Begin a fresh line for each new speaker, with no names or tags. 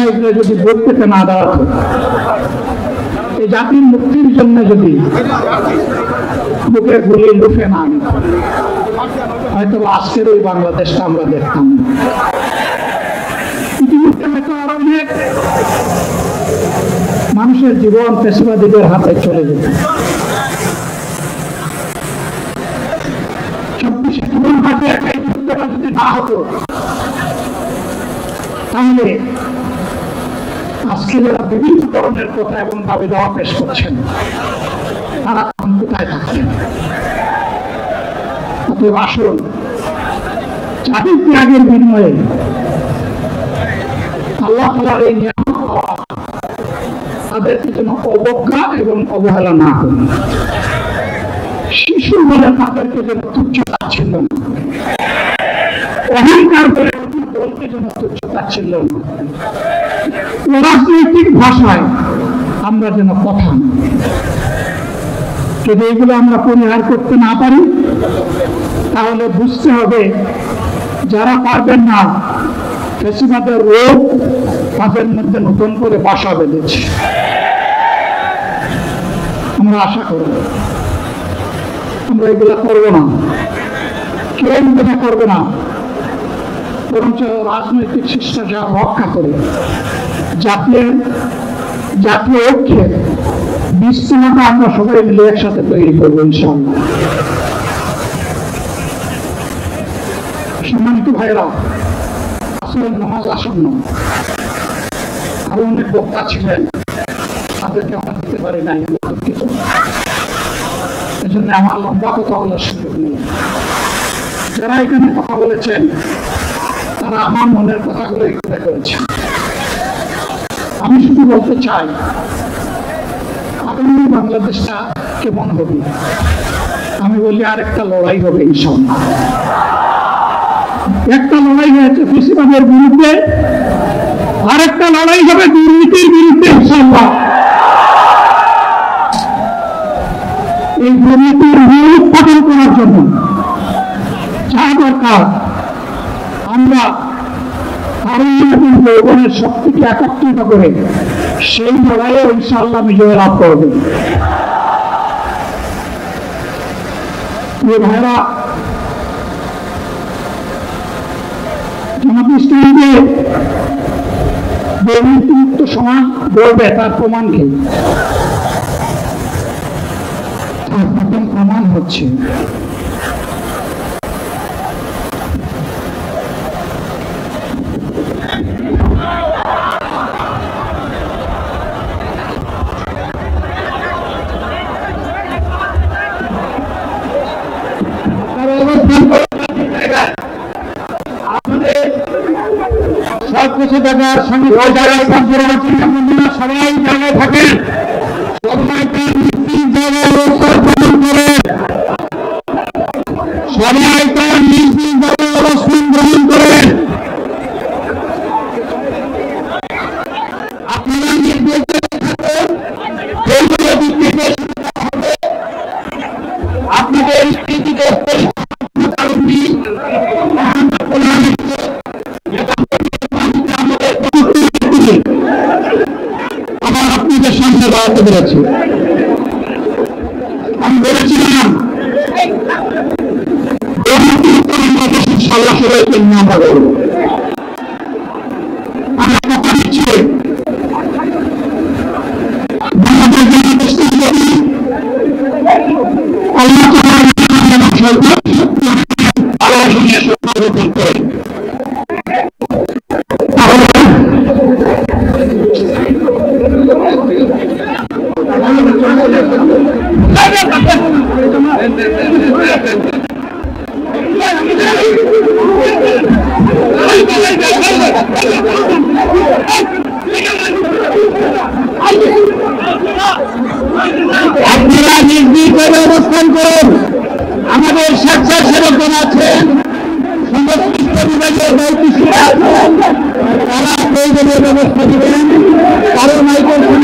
সাহেবরা যদি ভোট পেতে না দাঁড়াতো, এই জাতির মুক্তির জন্য যদি বুকে গুলি লুফে না আনত, হয়তো আজকের ওই বাংলাদেশটা আমরা দেখতাম না। ইতিমধ্যে হয়তো আরো অনেক মানুষের জীবন পেশাবাদীদের হাতে চলে যেত। 24 জীবন হাতে যদি না হতো, তাহলে আজকে যারা বিভিন্ন ধরনের কথা এবং দাবি দাওয়া পেশ করছেন, তারা কোথায় থাকছেন? অতএব আসুন, জাতির ত্যাগের বিনিময়ে আল্লাহ তাআলার এই নিয়ামত পাওয়া তাদেরকে যেন অবজ্ঞা এবং অবহেলা না হয়। শিশু বলে তাদেরকে যেন তুচ্ছ তাচ্ছিল্য না, অহংকার করে বলতে যেন তুচ্ছ তাচ্ছিল্য না, রাজনৈতিক ভাষায় আমরা যেন কথা না। যদি এগুলো আমরা পরিহার করতে না পারি, তাহলে বুঝতে হবে যারা পারবেন না, ফ্যাসিবাদের রোগ তাদের মধ্যে নতুন করে বাসা বেঁধেছে। আমরা আশা করব আমরা এগুলো করবো না, কেউ এটা করবে না, বরঞ্চ রাজনৈতিক শিষ্টাচার রক্ষা করে জাতীয় ঐক্যের বিস্তীর্ণতা আমরা সবাই মিলে একসাথে তৈরি করবো ইনশাআল্লাহ। সম্মানিত ভাইরা, আসলে নামাজ আসন্ন, আরো অনেক বক্তা ছিলেন, তাদেরকে আমরা দিতে পারি নাই, দুঃখিত। এজন্য আমার লম্বা কথা বলার সুযোগ নেই। যারা এখানে কথা বলেছেন, তারা আমার মনের কথাগুলো এখানে করেছেন। আমি শুধু বলতে চাই, আগামী বাংলাদেশটা কেমন হবে? আমি বলি আরেকটা লড়াই হবে ইনশাআল্লাহ। একটা লড়াই হয়েছে ফ্যাসিবাদের বিরুদ্ধে, আরেকটা লড়াই হবে দুর্নীতির বিরুদ্ধে ইনশাআল্লাহ। এই দুর্নীতির মূলোৎপাটন করার জন্য যা দরকার, আমরা যৌবনের শক্তিকে একত্রিত করে সেই লড়াইয়ে ইনশাআল্লাহ বিজয় লাভ করবে। ভাইরা, জামাত ইসলামীকে দুর্নীতিমুক্ত সমাজ গড়বে, তার প্রমাণ কি? তার প্রথম প্রমাণ হচ্ছে সবকিছু দেখার সঙ্গে সবাই জায়গায় থাকেন, সবাই তার নিজ নিজ জায়গায় অবস্থান গ্রহণ করেন। আপনারা নির্দেশ আপনাদের স্থিতিকে আবার আপনাদের সামনে দাঁড়াতে পেরেছি। আমি বলেছিলাম সাল্লাহ সবাইকে নিয়ে আমরা করবো। আমরা কথা দিচ্ছি আপনারা নির্বিঘ্নে অবস্থান করুন। আমাদের স্বেচ্ছাসেবকগণ আছেন, সংশ্লিষ্ট বিভাগের দায়িত্বশীল আছেন, তারা প্রয়োজনীয় ব্যবস্থা দিবেন। কারো মাইক্রোফোন